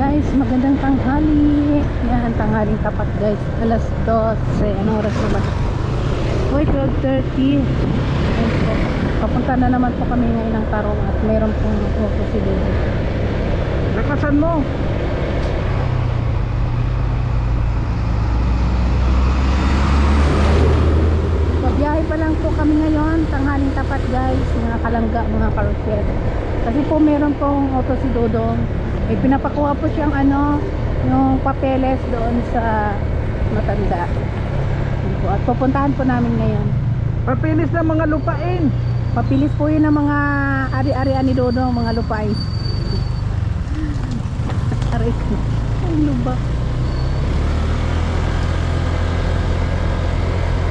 Guys, magandang tanghali. Yan, tanghaling tapat guys. Alas 12. Anong oras na ba? Uy, 12:30. Ayun po. Papunta na naman po kami ngayon ng Tarong at mayroon pong auto si Dodo. Lakasan mo. Pabiyahe pa lang po kami ngayon. Tanghaling tapat guys. Mga kalangga, mga karusel. Kasi po meron pong auto si Dodo. May pinapakuha po siyang yung papeles doon sa matanda. At pupuntahan po namin ngayon. Papilis ng mga lupain. Papilis po yun ng mga ari-arian ni Dodo, mga lupain. Aray, ang lubak.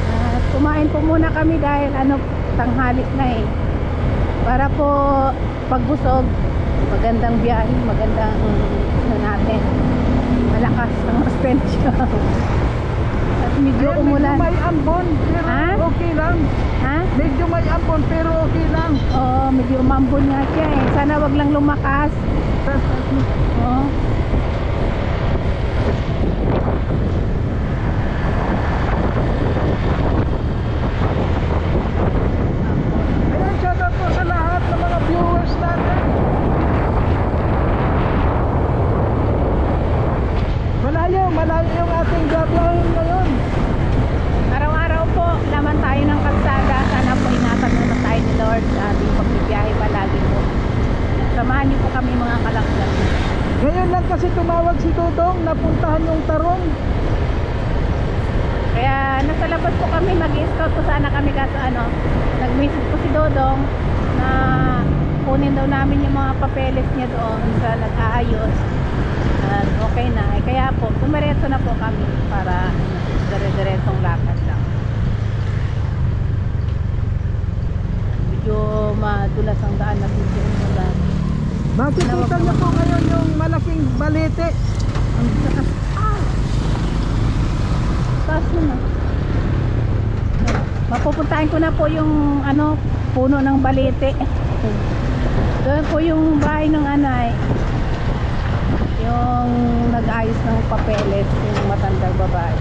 At kumain po muna kami dahil tanghalik na eh. Para po pagbusog, magandang biyahe, magandang natin. Malakas ang suspension. At medyo umulan. Medyo may ambon pero okay lang. Ha? Medyo may ambon pero okay lang. Oo, medyo umambon nga siya eh. Sana wag lang lumakas. Oo. Ayan, shoutout po sa lahat ng mga viewers natin. Malayo yung ating gagawin ngayon. Araw-araw po, laman tayo ng kalsada. Sana po ingatan muna tayo ni Lord sa ating pagbibiyahe palagi po. Samahan niyo po kami mga kalangga. Ngayon lang kasi tumawag si Dodong, napuntahan yung Tarong. Kaya nasa labas po kami, mag-scout po sana kami kaso nag-message po si Dodong na kunin daw namin yung mga papeles niya doon sa nag-aayos. At okay na. Kaya po, tumiretso na po kami para dire-diretsong lakad lang. Medyo madulas ang daan na dito. Makikita niyo po ngayon yung malaking balete. Ang taas. Taas yun ah. Mapupuntahin ko na po yung puno ng balete. Doon po yung bahay ng anay. Yung nag-ayos ng papeles, yung matandang babae.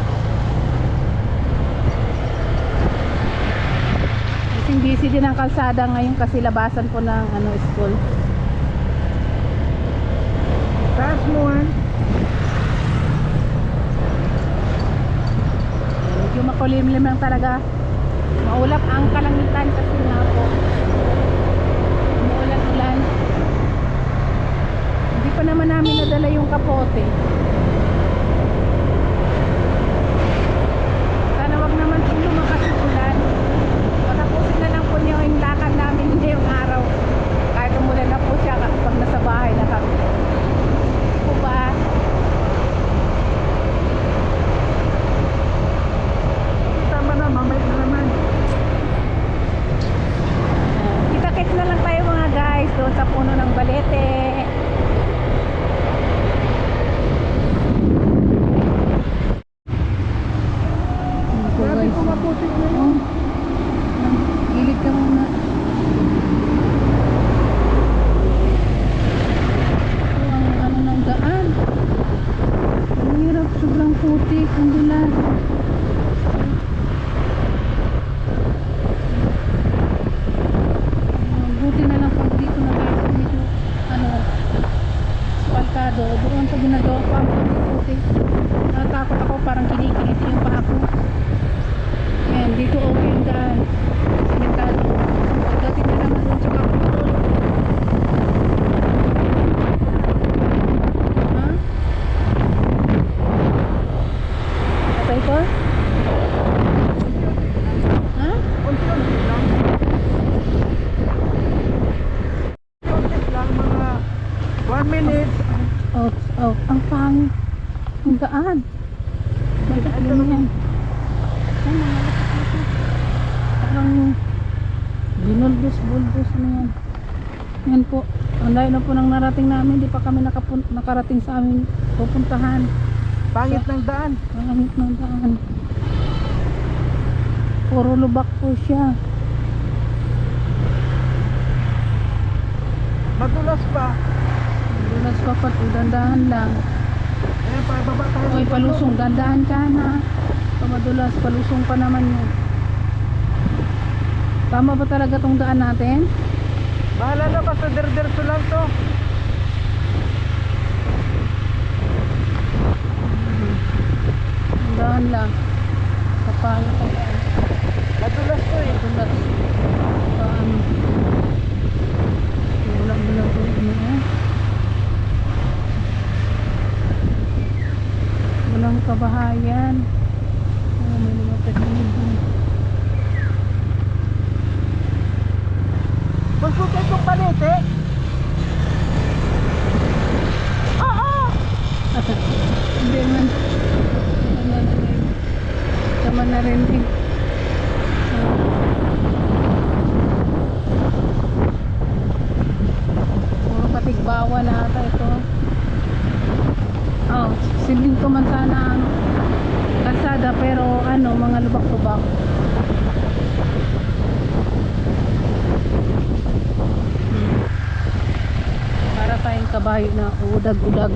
Busy din ang kalsada ngayon kasi labasan po ng school. Taas mo han. Medyo makulimlim lang talaga. Maulap ang kalangitan kasi nga po umuulan-ulan. Hindi pa naman namin nadala yung kapote. Sana wag naman po lumakas yung ulan. Patapusin na lang po niyo yung lakad namin ngayong araw. Kahit umulan na po siya pag nasa bahay na kami. Po ba? Tama na, mamaya na naman. Kita-kits na lang tayo mga guys doon sa puno ng balete. Sabi ko maputi ngayon. Gilid ka muna. Ang ng daan. Ang hirap, sobrang putik, ang dulas. Buti na lang pag dito na tayo sa medyo spaltado. Doon sa ginagawa ko ang putik. Natakot ako, parang kinikilit yung paa ko. Ayan, dito okay yung daan. Simentado. Pagdating na naman doon sa kapitol. Ha? Patay ko? Ha? Konti lang. Konti lang, mga 1 minute. Oh, ang pangit. Ang daan. May daan na yan. Ay, parang binulbos-bulbos na yan. Yan po. Ang layo na po nang narating namin. Hindi pa kami nakarating sa aming pupuntahan. Pangit ng daan. Pangit ng daan. Puro lubak po siya. Madulas pa. Madulas pa pa, dandahan lang. Ayan, pababa tayo. Oy, palusong, dandahan ka na. Madulas, palusong pa naman yun. Tama ba talaga tong daan natin? Bahala na, basta dir-dirso lang to. Dandahan lang. Kapalo ko yan. Madulas to eh. Madulas. Paano? Bulang-bulang ko yun eh. Walang kabahayan. May mga technology. Gusto kayo itong balite? Oo! Hindi man. Tama na rin eh. Puro patigbawa na ata ito. Oh, silbing ko man sana ang kalsada pero ano, mga lubak-lubak. Para tayong kabayo na udag-udag.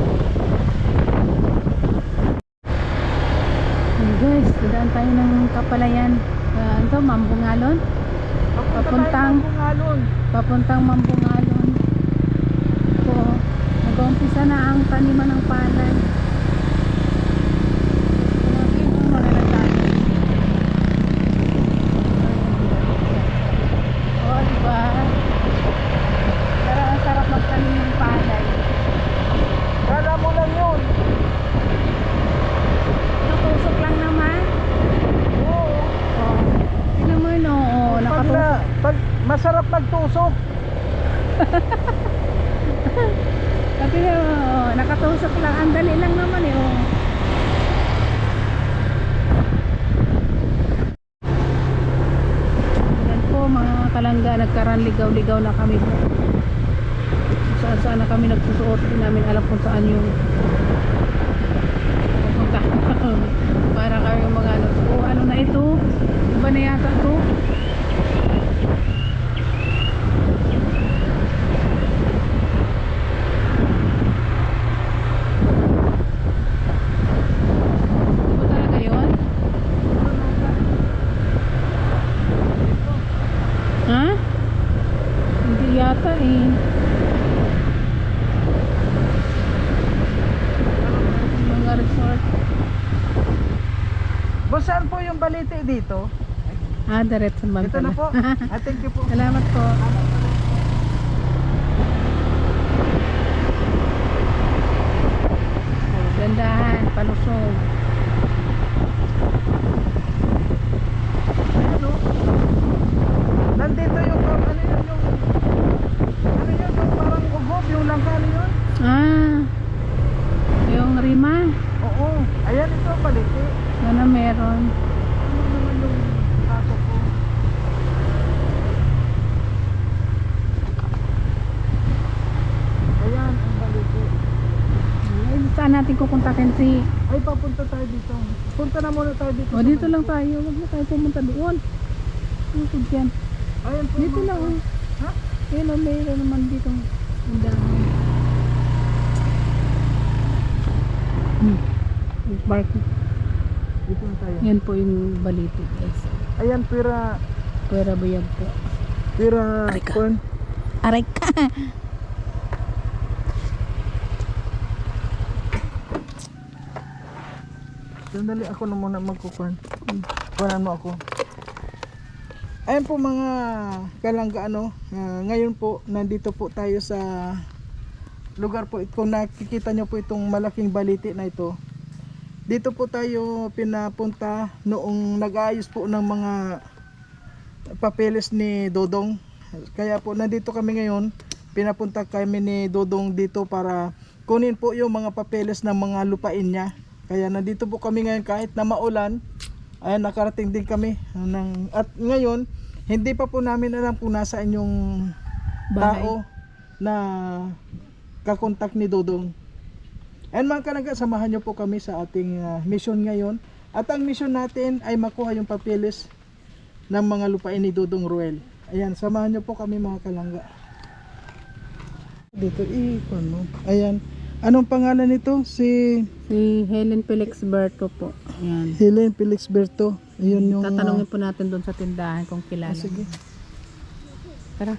Guys, dadaan tayo ng Kapalayan. Ito, Mambungalon. Papuntang Mambungalon. Ito, nag-umpisa na ang taniman ng palay. Oh, diba? Sarap magtanim ng palay. Kala mo lang yun. Nakatusok lang naman. Oo. Oh. Tingnan mo yun, oh, nakatusok. Pag masarap magtusok. Kasi nakatusok lang, ang dali lang naman eh. Oh. Yan po mga kalangga, nagkaranligaw-ligaw na kami. Saan na kami nagsusuot, hindi namin alam kung saan yung pupunta. Para kami mga ano, oh, ano na ito? Iba na yata ito? Iba talaga yun? Ha? Hindi yata eh. Mga resort. Boss, saan po yung balite dito? Ah, diretso man Ito na pala. po. Thank you po. Salamat po. Gandahan, palusog. Ayan o. Nandito yung ano yun yung parang ugob, yung langkali yun. Ah, yung Rima. Oo. Ayan ito ang balite. Ano meron? Ano naman yung kaso ko? Ayan ang balite. Ay, saan natin kukontakin si... Ay, papunta tayo dito. Punta na muna tayo dito. O, dito lang tayo. Huwag na tayo pumunta doon. Ano dyan? Ayan po. Dito mga- lang. Oh. Ha? Ayun, oh, mayroon naman dito. Undahan. Park. Dito na tayo. Yan po yung balito, guys. Ayan, pira Pwera bayag po. Aray ka. corn. Aray ka! Sandali ako na muna magkukuhan. Kuhanan mo ako. Ayan po mga kalangga ano. Ngayon po nandito po tayo sa lugar po. Kung nakikita nyo po itong malaking baliti na ito. Dito po tayo pinapunta noong nag-aayos po ng mga papeles ni Dodong. Kaya po nandito kami ngayon. Pinapunta kami ni Dodong dito para kunin po yung mga papeles ng mga lupain niya. Kaya nandito po kami ngayon kahit na maulan. Ayan, nakarating din kami at ngayon hindi pa po namin alam kung nasaan yung Bahay. tao na kakontak ni Dodong. And mga kalangga, samahan nyo po kami sa ating mission ngayon. At ang mission natin ay makuha yung papeles ng mga lupain ni Dodong Ruel. Ayan, samahan nyo po kami mga kalangga. Dito, ano? Ayan. Anong pangalan nito? Si Si Helen Felix Berto po. Yan. Helen Felix Berto. Ayun yung... Tatanungin po natin doon sa tindahan kung kilala. sige. Tara.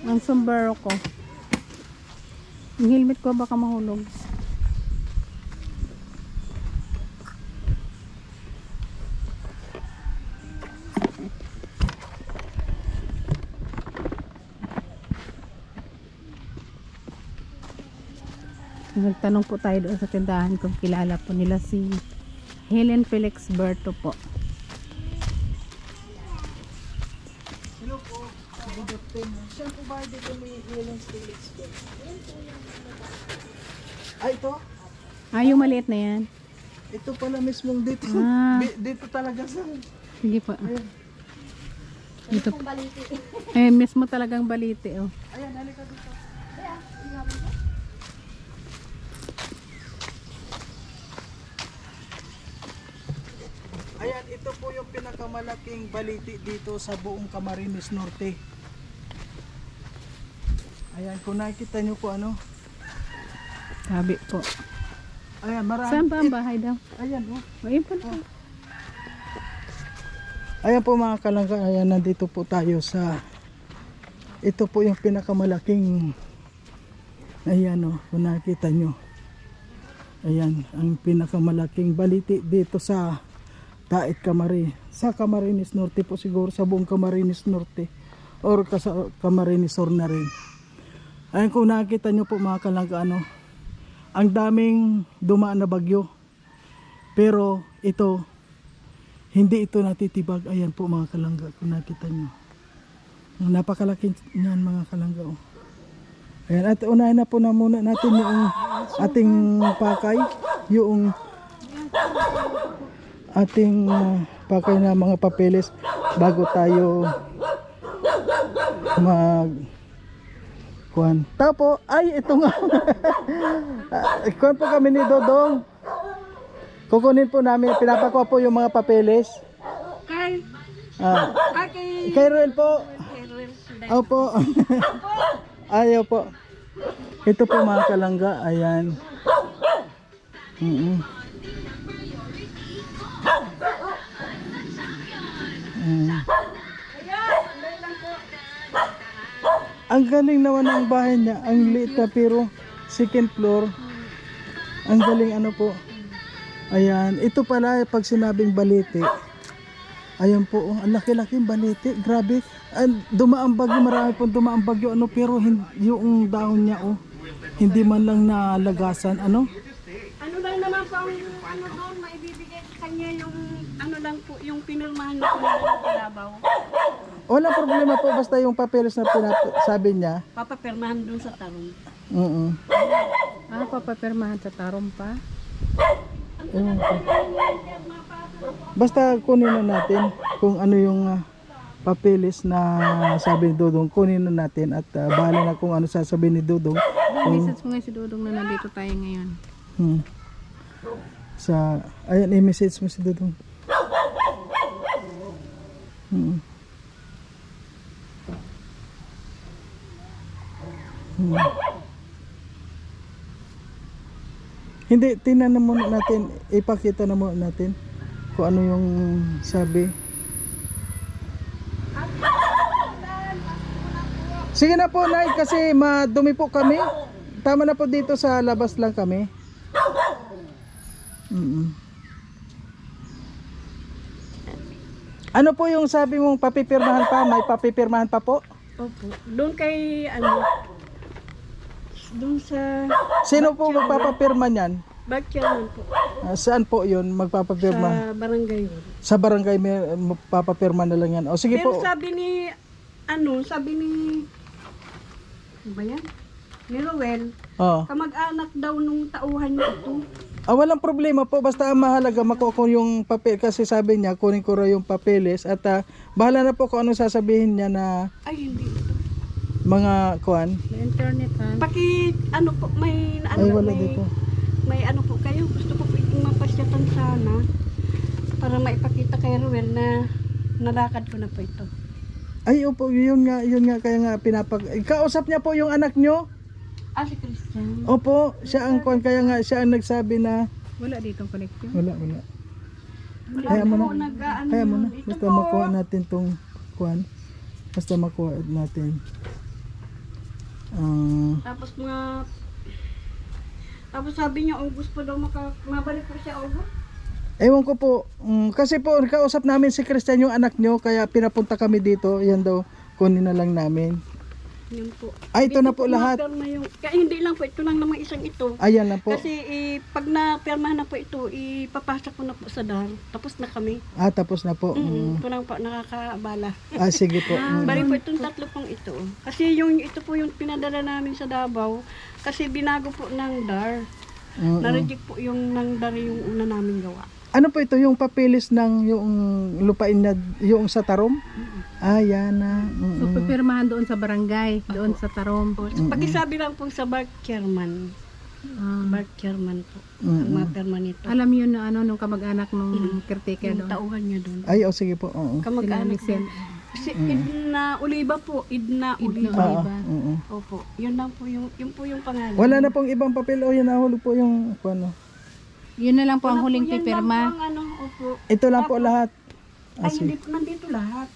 Ang sombrero ko. Yung helmet ko baka mahulog. Nagtanong po tayo doon sa tindahan kung kilala po nila si Helen Felix Berto po. Hello po. Good afternoon. Saan po ba dito may Helen Felix Berto? Ito? Yung maliit na yan. Ito pala mismong dito. Dito talaga sa... Sige po. Ayan. Dito. Mismo talagang balite. Oh. Ayan, halika dito. Ayan, ito po yung pinakamalaking baliti dito sa buong Camarines Norte. Ayan, kung nakikita nyo po ano. Sabi po. Ayan, marami. Saan ba ang bahay daw? Ayan, oh. Ayun po. Ayan po mga kalangga, ayan, nandito po tayo sa... Ito po yung pinakamalaking... Ayan, oh, kung nakikita nyo. Ayan, ang pinakamalaking baliti dito sa... Tait sa Camarines Norte po siguro, sa buong Camarines Norte or sa Camarines Sur na rin. Ayun, kung nakikita nyo po mga kalangga, ano, ang daming dumaan na bagyo, pero ito hindi ito natitibag. Ayan po mga kalangga, kung nakikita nyo, napakalaki niyan mga kalangga, oh. Ayan, at unahin na po na muna natin yung ating pakay, yung ating pakay na mga papeles bago tayo mag kuan. Tapo, ay ito nga. Kuan po kami ni Dodong. Kukunin po namin, pinapakuha po yung mga papeles. Kay Kay Ruel po. Opo. Ayaw po. Ito po mga kalangga, ayan. Ang galing naman ng bahay niya, ang liit na pero second floor. Ang galing ano po. Ayan, ito pala pag sinabing balete. Ayan po, oh, ang laki-laking balete, grabe. Dumaang bagyo, marami pong dumaang bagyo ano, pero yung dahon niya oh, hindi man lang nalagasan ano. ano lang naman po ang ano doon, maibibigay sa kanya yung ano lang po, yung pinirmahan na po ng Kalabaw. Wala problema po, basta yung papeles na sabi niya. Papapirmahan doon sa tarong. Papapirmahan sa tarong pa. Basta kunin na natin kung ano yung papeles na sabi ni Dodong, kunin na natin at bahala na kung ano sasabihin ni Dodong. Message mo nga si Dudong na nandito tayo ngayon. Ayan, i-message mo si Dodong. Hindi, tingnan na muna natin, ipakita na muna natin kung ano yung sabi. Sige na po, Nay, kasi madumi po kami. Tama na po, dito sa labas lang kami. Ano po yung sabi mong papipirmahan pa? May papipirmahan pa po? Opo. Doon kay ano, doon sa Sino po magpapapirma niyan? Bakyaman po. Saan po yun magpapapirma? Sa barangay yun. Sa barangay may magpapapirma na lang yan. O sige Pero po. sabi ni ano ba yan? Ni Roel, Oh. kamag-anak daw nung tauhan niya ito. Walang problema po, basta ang mahalaga makuha ko yung papel, kasi sabi niya kunin ko raw yung papeles at bahala na po kung ano sasabihin niya na Ay, hindi ito. mga kuan. May internet ha. Ano po, may Ay, wala dito. May ano po kayo, gusto ko po itong mapasyatan sana para maipakita kay Ruel na nalakad ko na po ito. Ay, opo, yun nga, kaya nga kausap niya po yung anak nyo? Ah, si Christian. Opo, siya ang kuwan, kaya nga siya ang nagsabi na, Wala ditong connection. wala. Wala Kaya mo po, na, nag-ano kaya mo yun. na, Ito basta po. makuha natin tong kuwan, basta makuha natin. Tapos tapos sabi niya, August pa daw mabalik po siya, August. Ewan ko po, kasi po kausap namin si Christian yung anak nyo, kaya pinapunta kami dito, yan daw, kunin na lang namin. Yun po. Ay, ito Dito na po lahat. mapirma kaya hindi lang po, ito lang naman isang ito. Ayan lang po. Kasi pag na-pirmahan na po ito, ipapasok ko na po sa DAR. Tapos na kami. Tapos na po. Ito lang po, nakakabala. Sige po. Balik po itong tatlo pong ito. Kasi ito po yung pinadala namin sa Davao. Kasi binago po ng DAR. Na-reject po yung ng DAR yung una namin gawa. Ano po ito, yung papeles ng yung lupain na, yung sa Tarom? Yan na. So, pipirmahan doon sa barangay, doon sa Tarom. Pakisabi lang po sa Bark Chairman. Bark Chairman po. Ang mapirma nito. Alam yun na nung kamag-anak nung caretaker Yung doon. tauhan niya doon. Ay, sige po. Oo. Kamag-anak Sila niya. Si Idna Oliva po. Idna Oliva. Oliva. Opo. Yun lang po yun po yung pangalan. Wala na pong ibang papel. Yan nahulog po yung ano. Yun na lang po ang Wala huling po, yan lang pipirma. po ang opo. Ito lang po lahat. Ay, hindi po nandito lahat.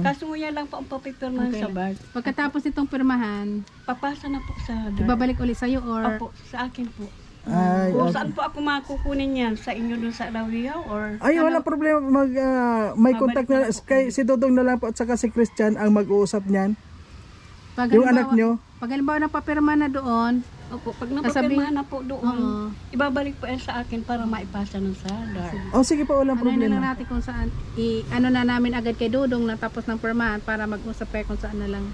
Kaso yan lang po ang papipirmahan Okay. sa Bark. Pagkatapos itong pirmahan, Papasa na po sa DAR. ibabalik ulit sa'yo or Opo, sa akin po. Ay, Kung saan po ako makukunin yan? Sa inyo dun sa Lawihaw or? wala problema. May contact na kay si Dodong na lang po at saka si Christian ang mag-uusap niyan. pag Yung anak nyo. Pag halimbawa napapirma na doon, Opo, pag napapirmahan na po doon, Oo. ibabalik po yan sa akin para maipasa nun sa DAR. Sige po, walang ano na lang problema. natin kung saan, ano na namin agad kay Dudong na tapos ng pirmahan para mag-usap kayo kung saan na lang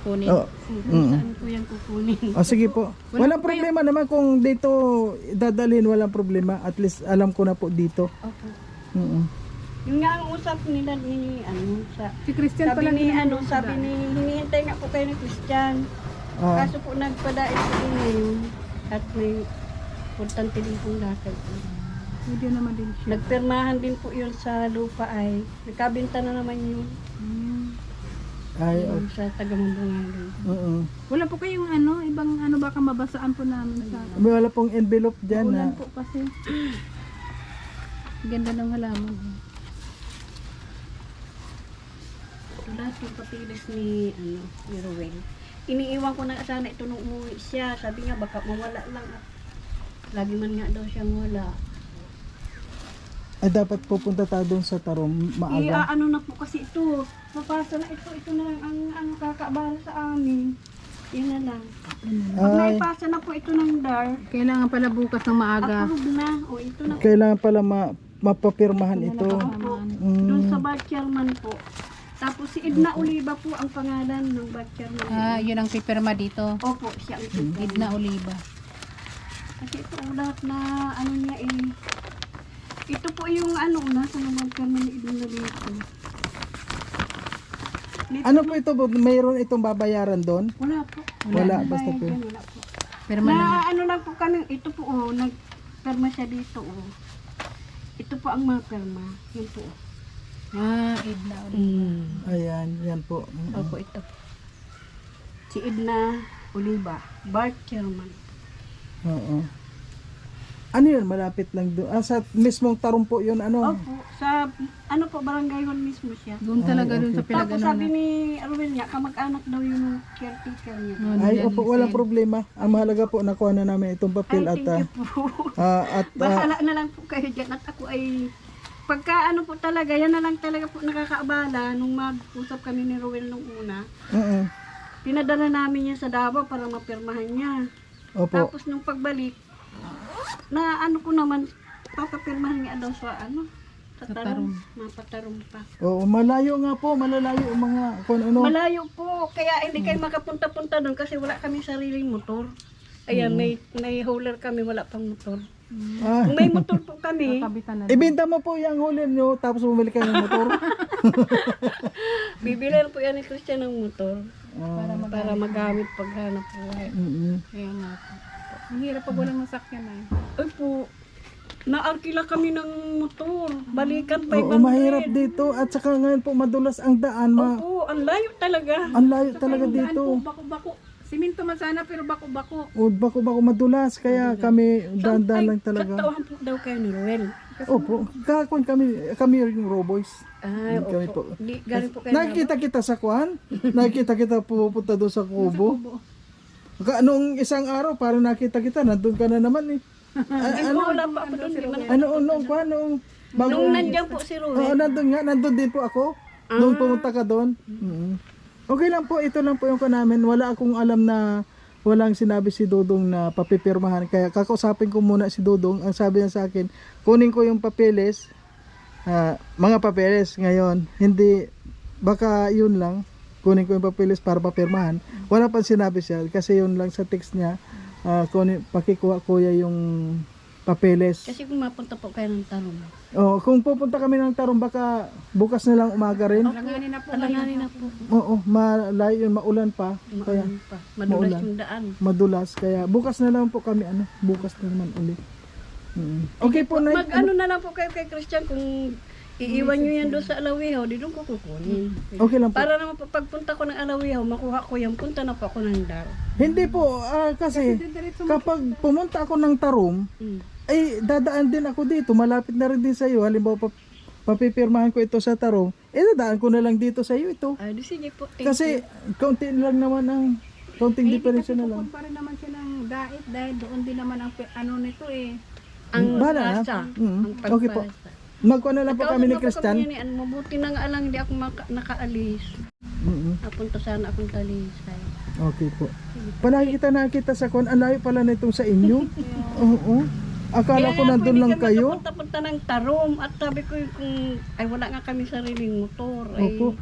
kunin. Kung saan po yan kukunin. Sige po. Walang problema naman kung dito dadalhin, walang problema. At least alam ko na po dito. Opo. Mm. Yung nga ang usap nila ni Si Christian sabi pala ni ginagawa sa sabi ni hinihintay nga po kayo ni Christian. Kaso po nagpadait po din ngayon at may importante din pong lakad. Pwede naman din siya. Nagpirmahan din po yun sa lupa ay nagkabinta na naman yun. Ay, Yun sa taga-Mambungan. Wala po kayong ibang baka mabasaan po namin sa Wala pong envelope dyan na. ulan po kasi. Ganda ng halaman. Lahat yung papilis ni Rowell. Iniiwan ko na sana ito nung umuwi siya. Sabi nga baka mawala lang. Lagi man nga daw siyang wala. Ay, dapat pupunta tayo doon sa Tarom maaga. Ano na po kasi ito. Mapasa na ito. Ito na lang ang kakaabala sa amin. Yan na lang. Pag Ay, naipasa na po ito ng DAR, Kailangan pala bukas ng maaga. approve na. O ito na po. kailangan pala mapapirmahan ito. Po. Doon sa Bark Chairman po. Tapos si Edna Oliva po ang pangalan ng Bark Chairman. Yun ang pipirma dito. Opo, siya ang pipirma. Edna Oliva. Kasi ito lahat na niya ito po yung nasa Bark Chairman ni Edna dito. Ano po ito? Mayroon itong babayaran doon? Wala po. Wala, basta po. Wala po. Pirma na. Lang po kami, ito po nagperma siya dito Ito po ang mapirma. Yun po. Edna Oliva. Ayan, yan po. Opo, ito. Si Edna Oliva, Bark Chairman. Oo. Ano yun? Malapit lang doon. Sa mismong Tarom po yun, ano? Opo, sa barangay hall mismo siya. Doon talaga doon sa Tapos pinag-ano sabi na. ni Arwel niya, kamag-anak daw yung caretaker niya. Ay, opo, walang problema. Ang mahalaga po, nakuha na namin itong papel Ay, at thank you po. Bahala na lang po kayo dyan. At ako ay, pagka po talaga, yan na lang talaga po nakakaabala nung mag-usap kami ni Rowel nung una. Pinadala namin yan sa Davao para mapirmahan niya. Opo. Tapos nung pagbalik, na ko naman, papapirmahan niya daw sa sa Tarom. Mapatarong pa. Oo, malayo nga po, malalayo ang mga kung ano. Malayo po, kaya hindi kayo makapunta-punta doon kasi wala kami sariling motor. Ayan, may hauler kami, wala pang motor. Kung may motor po kami, Kabitan na. Ibenta mo po yung huli nyo, tapos bumili kayo ng motor. bibilan po yan ni Christian ng motor para magamit paghanap buhay. Mm-mm. Kaya nga po. Ang hirap pag walang masakyan Ay po, naarkila kami ng motor. Balikan 500. Oo, mahirap dito. At saka ngayon po madulas ang daan. Oo, ang layo talaga. Ang layo talaga Yung daan dito. po, bako-bako. Siminto man sana pero bako-bako. O, bako madulas. Kaya kami dandan lang Sa talaga. tawahan po daw kayo ni Ruel. Opo, kakon kami yung Roboys. Ay, Kami opo. po. Di, galing po kayo Nakikita kita sa kwan? Nakikita kita pupunta doon sa Kubo? Nung isang araw, parang nakita kita, nandun ka na naman eh. Ay, wala pa ako doon. Di man. Noong pa, noong bago. Nung nandiyan po si Oo, Ruel. nandun din po ako. Nung pumunta ka doon. Okay lang po, ito lang po yung kanamin. Wala akong alam na walang sinabi si Dodong na papipirmahan. Kaya kakausapin ko muna si Dodong. Ang sabi niya sa akin, kunin ko yung papeles, mga papeles ngayon. Hindi, baka yun lang, kunin ko yung papeles para papirmahan. Wala pa sinabi siya kasi yun lang sa text niya. Pakikuha kuya yung papeles. Kasi kung mapunta po kayo ng Tarong. Oh, kung pupunta kami ng Tarong, baka bukas na lang umaga rin. Langanin na po Talanganin na po. Oo, malayo yun, maulan pa. Kaya Maulan pa. Madulas maulan. yung daan. madulas. Kaya bukas na lang po kami, bukas na naman ulit. Okay po, Nay. Mag-ano na lang po kayo kay Christian kung iiwan nyo yan doon sa Alawihaw, di doon ko kukunin. Okay lang po. Para naman po, pagpunta ko ng Alawihaw, makuha ko yan, punta na po ako ng Dar. Hindi po, kasi kapag pumunta ako ng Tarom, ay dadaan din ako dito. Malapit na rin din sa iyo. Halimbawa, papipirmahan ko ito sa Tarom, dadaan ko na lang dito sa iyo ito. Ay, di sige po. Thank Kasi kaunti lang naman ang kaunting diferensya na lang. pa rin naman siya ng dait dahil doon din naman ang ano nito eh. Ang Bahala na. pasa. Mm. Ang Okay po. pagpasa. Magkuha na lang po kami ni Christian. Mabuti na nga lang, hindi ako nakaalis. Napunta sana akong Talisay. Okay po. Palagi kita nakita sa kon, ang layo pala nitong sa inyo. Oo. Akala ko nandun lang kayo. Punta-punta ng Tarom at sabi ko kung ay wala nga kami sariling motor ay Opo.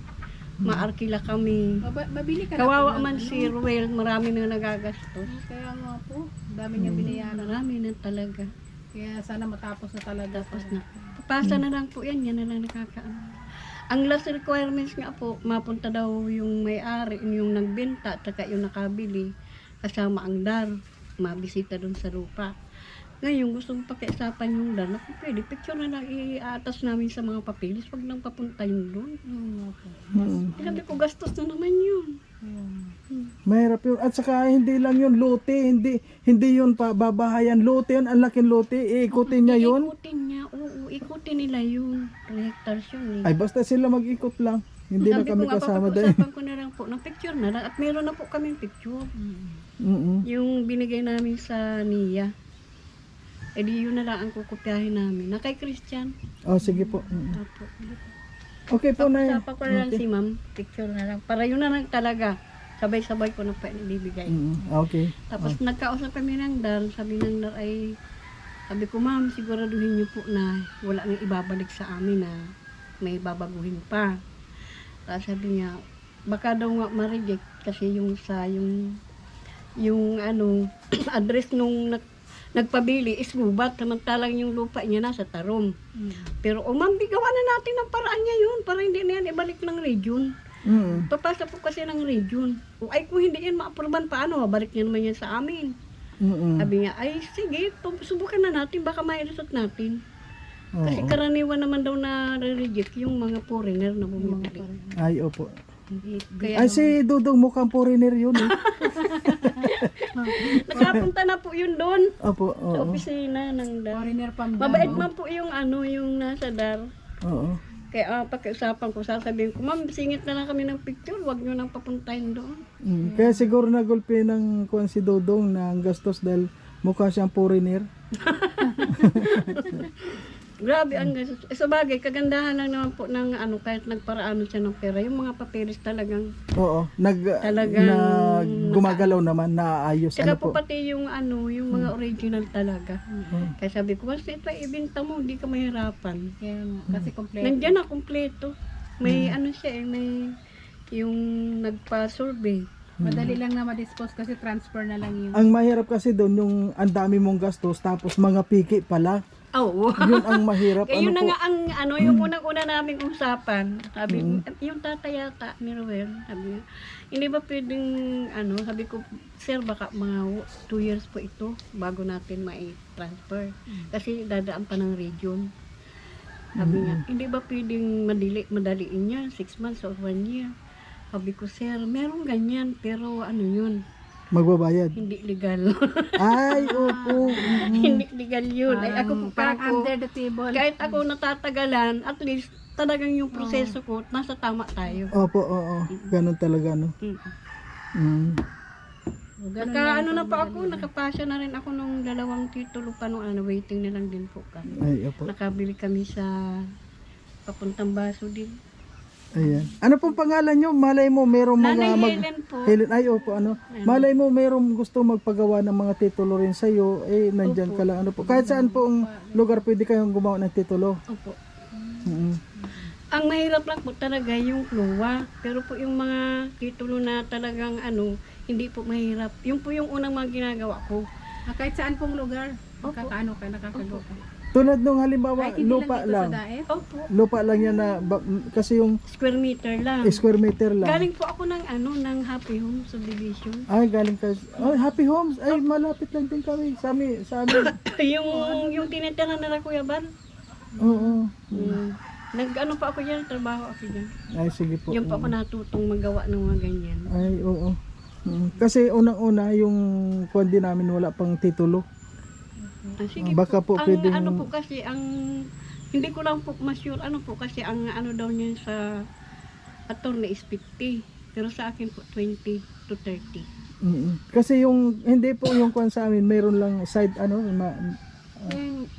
maarkila kami. Mabili ka na Kawawa po man si Ruel, marami na nagagastos. Kaya nga po, dami niya binayaran. Marami na talaga. Kaya sana matapos na talaga. Tapos na. Papasa na lang po yan, yan na lang nakakaano. Ang last requirements nga po, mapunta daw yung may-ari, yung nagbenta, at saka yung nakabili, kasama ang DAR, mabisita doon sa lupa. Ngayon, gusto kong pakiusapan yung DAR, na kung pwede, picture na lang i-atas namin sa mga papilis, wag nang papunta yun doon. Sabi ko, gastos na naman yun. Mahirap yun. At saka hindi lang yun lote, hindi yun pa babahayan lote yun, ang laking lote, iikutin niya yun. Ikutin niya, oo, ikutin nila yun. 3 hectares yun eh. Ay basta sila mag-ikot lang. Hindi na Sabi kami ko nga, kasama dahil. papag-usapan ko na lang po ng picture na lang. At meron na po kaming picture. Yung binigay namin sa NIA. Eh di yun na lang ang kukopyahin namin. Na kay Christian. Oh, sige po. Apo. Okay po, Nay. Pag-usapan ko na lang si ma'am. Picture na lang. Para yun na lang talaga. Sabay-sabay ko na pa ibibigay. Okay. Tapos nagkausap kami ng DAR. Sabi ng DAR ay, sabi ko ma'am, siguraduhin niyo po na wala nang ibabalik sa amin na may babaguhin pa. Tapos sabi niya, baka daw nga ma-reject kasi yung sa yung ano address nung nagpabili is gubat, samantalang yung lupa niya nasa Tarom. Pero ma'am, bigawan na natin ng paraan niya yun para hindi na yan ibalik ng region. Papasa po kasi ng region. O ay kung hindi yan ma-aproban, paano? Balik niya naman yan sa amin. Sabi niya, ay sige, subukan na natin, baka ma-resort natin. Kasi karaniwan naman daw na reject yung mga foreigner na bumibili. Ay, opo. Kaya Ay, si Dudong mukhang foreigner yun eh. nakapunta na po yun doon Opo, sa oo. opisina ng DAR. Foreigner pam. Mabait man po yung ano, yung nasa DAR. Oo. Kaya pakiusapan ko, sasabihin ko, ma'am, singit na lang kami ng picture, wag nyo nang papuntahin doon. Kaya siguro nagulpi ng kuwan si Dudong na ang gastos dahil mukha siyang foreigner. Grabe ang gastos. Sa bagay, kagandahan lang naman po ng ano, kahit nagparaano siya ng pera, yung mga papeles talagang, Oo, Talagang- gumagalaw naman, naayos. saka Ano po po? pati yung ano, yung mga original talaga. Kaya sabi ko, basta ito ibenta mo, hindi ka mahirapan. Kaya nga, kasi kompleto. Nandiyan na, kumpleto. May ano siya may yung nagpa-survey. Madali lang na ma-dispose kasi transfer na lang yun. Ang mahirap kasi doon yung ang dami mong gastos tapos mga piki pala. Oo. Yun ang mahirap. Kaya yun na po? nga ang ano, yung unang-una naming usapan. Sabi, yung tatay yata ni Ruel, sabi niya, Hindi ba pwedeng, sabi ko, sir, baka mga 2 years po ito bago natin mai-transfer. Kasi dadaan pa ng region. Sabi niya, hindi ba pwedeng madaliin niya, 6 months or 1 year? Sabi ko, sir, meron ganyan, pero ano yun, Magbabayad. hindi legal. Ay, opo. Hindi legal yun. Ay, ako po, parang ako, under the table. kahit ako natatagalan, at least talagang yung proseso ko, nasa tama tayo. Opo, oo. Ganun talaga, no? Mm. Mm. Na pa ako, nakapasya na rin ako nung 2 titulo pa nung waiting na lang din po kami. Ay, opo. Nakabili kami sa papuntang Baso din. Ayan. Ano pong pangalan nyo? Malay mo, merong mga... Nanay Helen po. Helen, ay, opo, ano? Malay mo, merong gusto magpagawa ng mga titulo rin sa'yo. Eh, nandyan ka lang. Ano po? Kahit saan po ang lugar pwede kayong gumawa ng titulo. Opo. Mm. Ang mahirap lang po talaga yung luwa. Pero po yung mga titulo na talagang hindi po mahirap. Yung po yung unang mga ginagawa ko. Kahit saan pong lugar, Opo. nakakagawa ka. Tulad nung halimbawa, Kahit hindi lupa lang dito lang. sa Daet. Opo. Lupa lang yan na, kasi yung Square meter lang. square meter lang. Galing po ako ng Happy Home Subdivision. Ay, galing ka. Ay, Happy Homes. Ay, malapit lang din kami. Sa amin. yung tinitira nila Kuya Ban. Oo. Pa ako dyan, trabaho ako dyan. Ay, sige po. Yung pa ako natutong magawa ng mga ganyan. Ay, oo. Kasi unang-una, yung kuwan din namin wala pang titulo. Sige Baka po ang pwedeng... kasi, hindi ko lang po ma-sure, kasi ang daw niya sa attorney is 50. Pero sa akin po, 20 to 30. Kasi yung, hindi po yung kuwan sa amin, mayroon lang side,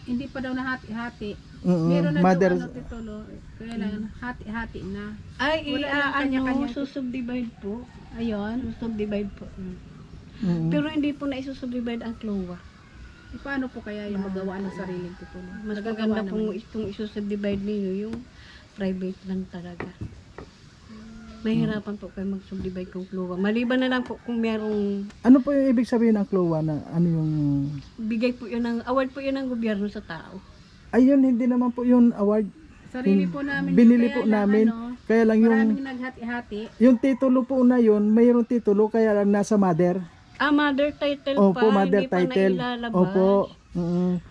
Hindi pa daw na hati-hati. Mm-mm. Meron na Mother- daw titulo. Kaya lang hati-hati na. Ay, Wala lang kanya-kanya. susubdivide po. Ayun. Susubdivide po. Mm-mm. Pero hindi po na isusubdivide ang klowa. Paano po kaya yung magawa ng sariling titulo? Mas Nagagawa maganda naman. kung itong isusubdivide ninyo, yung private lang talaga. Mahirapan po kayo mag-subdivide kung klowa. Maliban na lang po kung merong Ano po yung ibig sabihin ng klowa na ano yung... bigay po yun award po yun ng gobyerno sa tao. Ayun, hindi naman po yun award. Sarili po namin. Binili yun, po kaya lang, namin. Kaya lang yung... maraming naghati-hati. Yung titulo po na yun, mayroong titulo kaya lang nasa mother. Mother title Opo, pa, mother hindi pa title. nailalabas. Opo.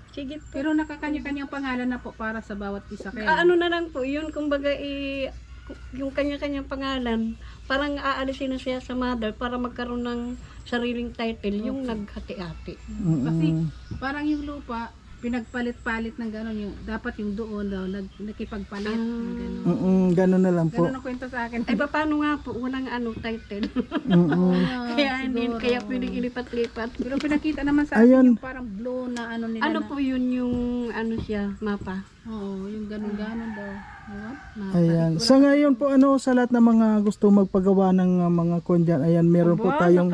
Sige po. Pero nakakanya-kanyang pangalan na po para sa bawat isa. Kaya Ano na lang po, yun kumbaga yung kanya-kanyang pangalan, parang aalisin na siya sa mother para magkaroon ng sariling title, yung naghati-hati. kasi parang yung lupa, pinagpalit-palit ng gano'n. Yung, dapat yung doon daw, nakipagpalit. ng gano'n. Ganun na lang po. Gano'n ang kwento sa akin. Ay, paano nga po, walang title. kaya hindi, siguro. kaya pwedeng ilipat-lipat. Pero pinakita naman sa akin Ayun. yung parang blue na ano nila. Ano na, po yun yung, siya, mapa? Oo, yung gano'n-gano'n daw. Diba? Mapa. Ayan. Sa ngayon po sa lahat ng mga gusto magpagawa ng mga kondyan, ayan, meron po tayong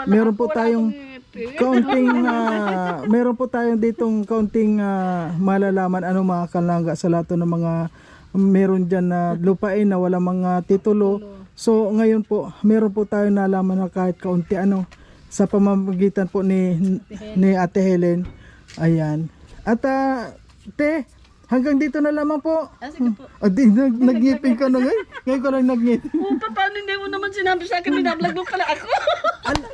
meron po tayong kaunting meron po tayong ditong kaunting malalaman mga kalangga sa lahat ng mga meron diyan na lupain na wala mga titulo. So ngayon po meron po tayong nalaman na kahit kaunti sa pamamagitan po ni Ate Helen. Ayan. At hanggang dito na lamang po. Sige po. Nagngipin ka na ngayon. Ngayon ko lang nagngipin. Paano hindi mo naman sinabi sa akin, binablog mo pala ako?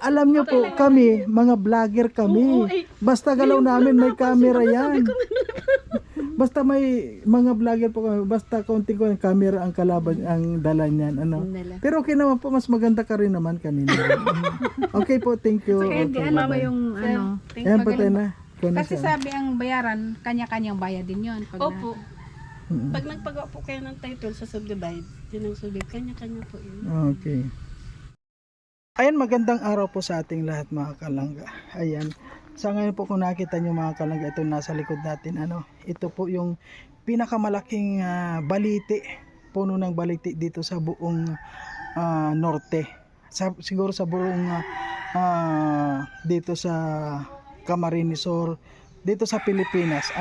Alam nyo po, kami, mga vlogger kami. Basta galaw namin may camera yan. Basta may mga vlogger po kami. Basta kaunting ko yung camera ang kalaban, ang dala niyan. Pero okay naman po, mas maganda ka rin naman kanina. Okay po, thank you. Kaya hindi, Okay, ano ba bye-bye. yung Ayan, patay na. kasi sabi ang bayaran, kanya-kanyang bayad din yun. Pag Opo. Pag nagpagawa po kayo ng title sa subdivide, yun ang subdivide, kanya-kanya po yun. Okay. Ayan, magandang araw po sa ating lahat mga kalangga. Ayan. Sa ngayon po kung nakita nyo mga kalangga, ito nasa likod natin. Ito po yung pinakamalaking baliti, puno ng baliti dito sa buong norte. Siguro sa buong dito sa Camarines Sur, dito sa Pilipinas.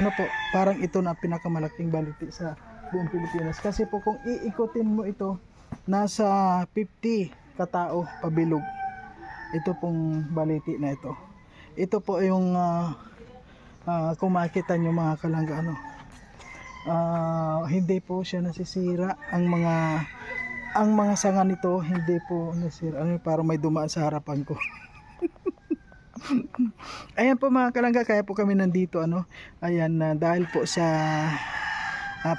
Parang ito na pinakamalaking baliti sa buong Pilipinas. Kasi po kung iikutin mo ito, nasa 50 katao pabilog. Ito pong baliti na ito. Ito po yung kung makita nyo mga kalangga, hindi po siya nasisira ang mga ang mga sanga nito hindi po nasira. Ano, parang may dumaan sa harapan ko. Ayan po mga kalangga, kaya po kami nandito ano. Ayan, dahil po sa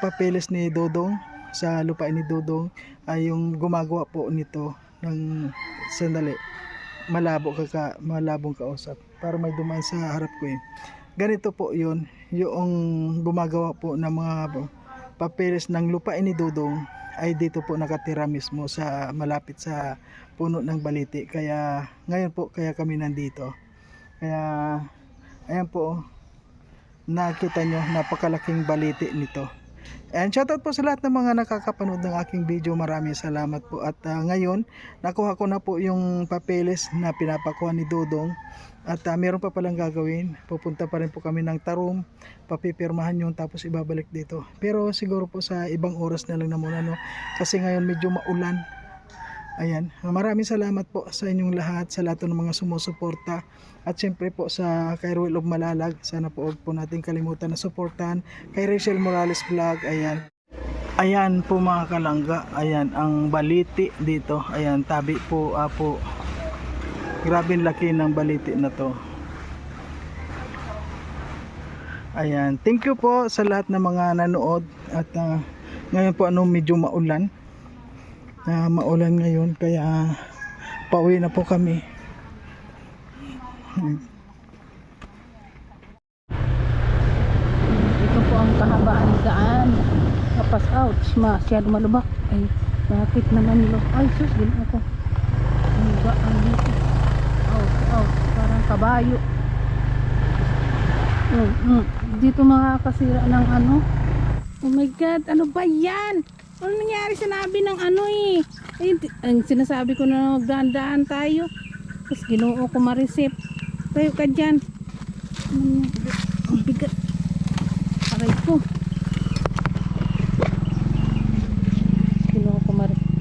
papeles ni Dodong, sa lupain ni Dodong, ay yung gumagawa po nito ng sandali. Malabong kausap. Para may dumaan sa harap ko eh. Ganito po yun, yung gumagawa po ng mga papeles ng lupain ni Dodong ay dito po nakatira mismo sa malapit sa puno ng baliti. Kaya ngayon po kaya kami nandito. Kaya ayan po, nakita nyo napakalaking baliti nito. And shoutout po sa lahat ng mga nakakapanood ng aking video. Maraming salamat po. At ngayon, nakuha ko na po yung papeles na pinapakuha ni Dodong. At meron pa palang gagawin. Pupunta pa rin po kami ng Tarum. Papipirmahan yung tapos ibabalik dito. Pero siguro po sa ibang oras na lang na muna. No? Kasi ngayon medyo maulan. Ayan. Maraming salamat po sa inyong lahat. Sa lahat ng mga sumusuporta. At syempre po sa kay Ruel of Malalag, sana po huwag po natin kalimutan na suportahan. Kay Rachel Morales Vlog, ayan. Ayan po mga kalangga, ayan ang baliti dito. Ayan, tabi po, grabe laki ng baliti na to. Ayan, thank you po sa lahat ng mga nanood. At ngayon po medyo maulan. Maulan ngayon, kaya pauwi na po kami. Ito po ang kahabaan ng daan. Kapag ouch, masyado malubak. Ay, bakit naman nilo? Ay, sus, gano'n ako. Ang daan dito. Ouch, parang kabayo. Dito makakasira ng ano. Oh my God, ano ba yan? Ano nangyari sa nabi ng ano eh? Ay, ang sinasabi ko na magdaan-daan tayo. Tapos ginoo ko ma-receipt. Tayo ka dyan. Ang bigat. Aray ko. Ginoo ko ma-receipt.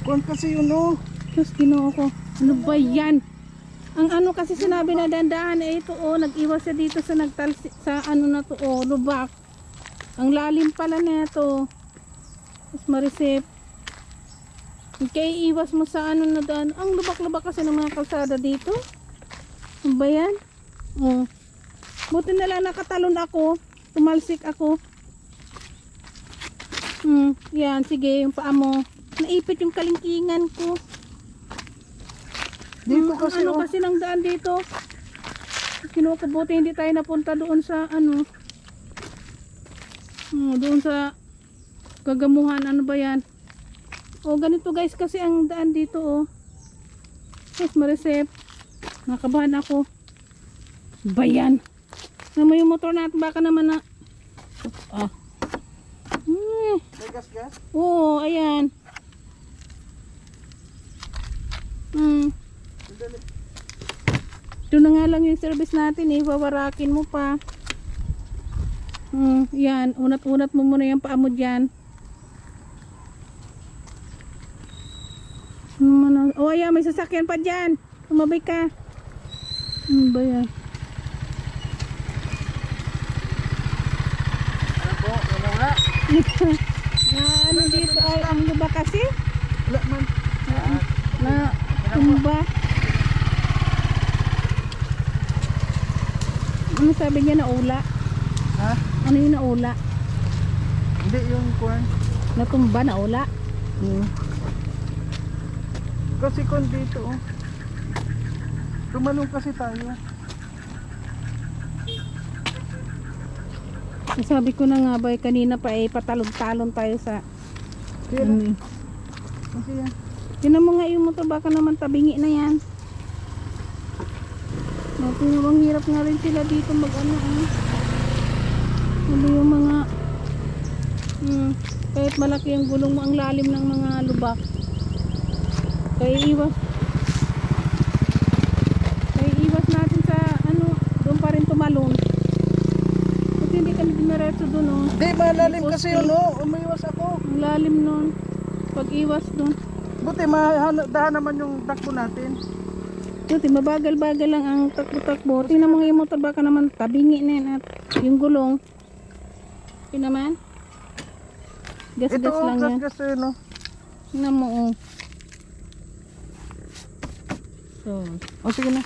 Kuwan kasi yun oh. Tapos ginoo ko. Ano ba yan? Ang ano kasi sinabi na dandahan eh ito oh. Nag-iwas siya dito sa nagtalsi sa ano na to oh. Lubak. Ang lalim pala na ito. Tapos ma-receipt. Kaya iwas mo sa ano na daan. Ang lubak-lubak kasi ng mga kalsada dito. Ano ba yan? Oh. Buti na lang nakatalon ako. Tumalsik ako. Yan, sige, yung paa mo. Naipit yung kalingkingan ko. Dito kasi ano kasi ng daan dito. Kinukubuti hindi tayo napunta doon sa ano. Doon sa Kagamuhan. Ano ba yan? O ganito guys kasi ang daan dito oh. Tapos ma-receipt. Nakabahan ako. Bayan. Ano mo yung motor natin baka naman na May gas? Oo, ayan. Ito na nga lang yung service natin eh. Wawarakin mo pa. Yan. Unat-unat mo muna yung paa mo dyan. Oh ayan, may sasakyan pa dyan. Tumabay ka. Ano ba yan? Ano po? Wala. Ano dito ay ang luba kasi? Wala man. Na tumba. Ano sabi niya na ula? Ha? Ano yung naula? Hindi yung kuwan. Natumba na ula? Kasi kung dito oh. Tumalong kasi tayo. Sabi ko na nga ba kanina pa eh patalon-talon tayo sa Kaya kasi yan. Tinan mo nga yung motor baka naman tabingi na yan. Ang hirap nga rin sila dito mag ano Ano yung mga kahit malaki ang gulong mo ang lalim ng mga lubak. Kaya iwas natin sa ano doon pa rin tumalon. Kasi hindi kami dinaretso doon oh. Hindi, malalim kasi yun oh. Umiwas ako. Ang lalim nun. Pag iwas doon. Buti dahan naman yung takbo natin. Buti mabagal-bagal lang ang takbo-takbo. Tingnan mo yung motor baka naman tabingi na yan at yung gulong. Okay naman? Gas-gas Ito lang yan. gas yun, no? Tingnan mo, oh. So, O sige na.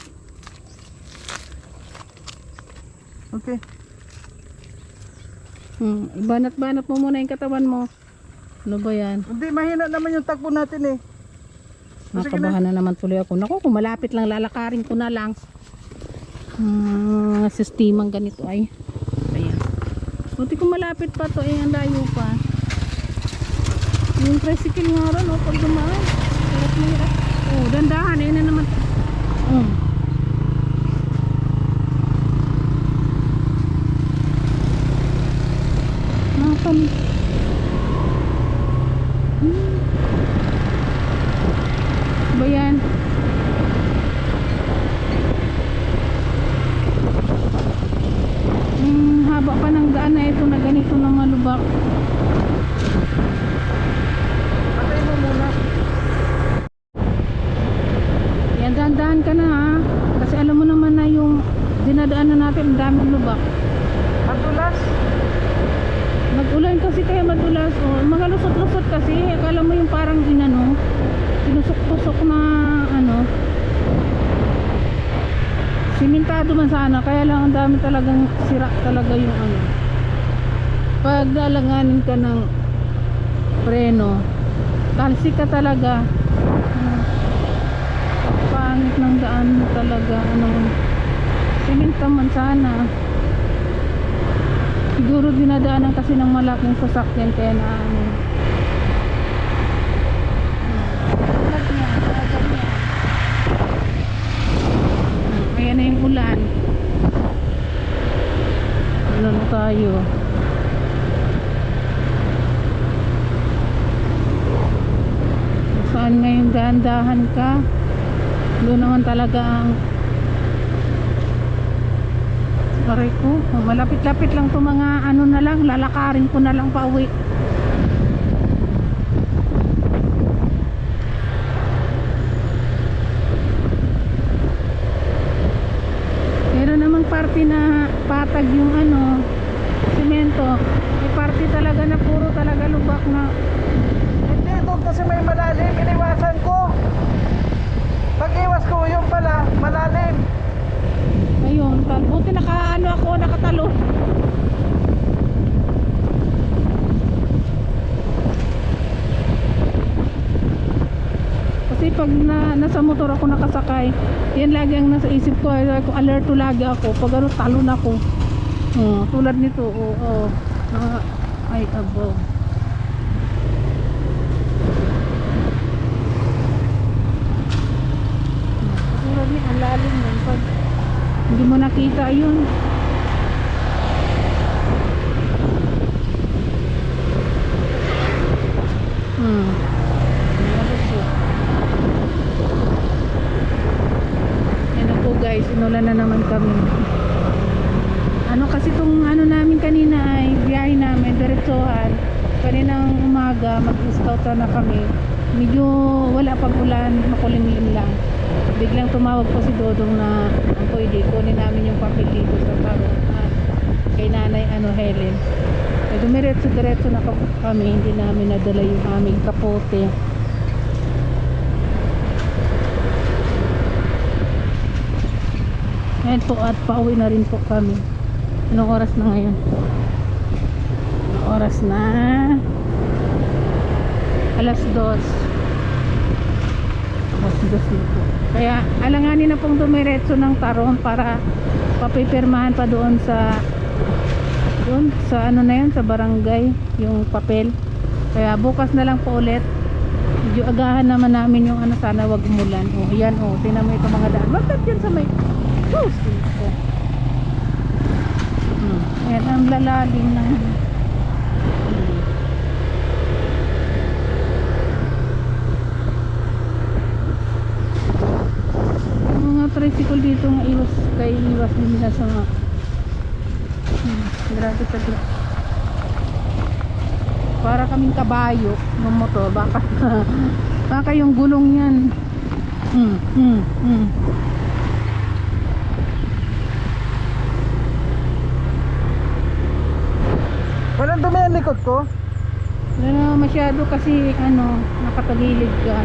Okay. Ibanat-banat mo muna yung katawan mo. Ano ba yan? Hindi, mahina naman yung takbo natin eh. O, sige na. Nakabahan na naman tuloy ako. Naku, kung malapit lang, lalakarin ko na lang. Sistemang ganito ay. Ayan. Buti kung malapit pa to, ang layo pa. Yung tricycle nga ron, pag dumaan. Hirap na hirap. Dandahan, ayun na naman. Nakakam. Ba yan? Haba pa ng daan na ito na ganito na malubak. Patay mo muna. Yan, dahan-dahan ka na ha. Kasi alam mo naman na yung dinadaanan natin, ang daming lubak. Madulas. Nag-ulan kasi kaya madulas. Mga lusot-lusot kasi. Akala mo yung parang tinusok-tusok na simentado man sana. Kaya lang ang dami talagang sira talaga yung pag dalanganin ka ng preno, talsik ka talaga. Pangit ng daan talaga. Simenta man sana. Siguro dinadaanan kasi ng malaking sasakyan kaya ayan na yung ulan. Ulan na tayo. Saan ngayon dahan-dahan ka? Doon naman talaga ang aray ko. Malapit-lapit lang to mga na lang, lalakarin ko na lang pa uwi. Meron namang parte na patag yung simento. May parte talaga na puro talaga lubak na. Hindi, doon kasi may malalim. Iniwasan ko. Pag iwas ko, yung pala, malalim. Ayun, buti nakatalo. Kasi pag nasa motor ako nakasakay, yan lagi ang nasa isip ko, alerto lagi ako. Pag talon ako. Tulad nito, ay abo. Tulad ni ang lalim nun. Pag hindi mo nakita yun. Yan na po guys, inulan na naman kami. Kasi itong namin kanina ay biyahe namin, diretsohan. Kaninang umaga, mag-scout na kami. Medyo wala pag ulan, makulimlim lang. Biglang tumawag po si Dodong na ang pwede kunin namin yung papel dito sa taro kay nanay Helen. Kaya dumiretso na kami, hindi namin nadala yung aming kapote. Ayan po, at pauwi na rin po kami. Anong oras na ngayon? Anong oras na? 2:00. Po. Kaya alanganin na pong dumiretso ng Taron para papipirmahan pa doon sa sa barangay yung papel. Kaya bukas na lang po ulit. Medyo agahan naman namin yung sana wag umulan. Ayan tingnan mo ito mga daan. Bakit yan sa may post dito? Ayan ang lalalim ng tricycle dito nga iwas din nila sa grabe talaga. Para kaming kabayo ng motor, baka yung gulong yan. Walang yung likod ko? Wala na masyado kasi ano, nakatagilid ka,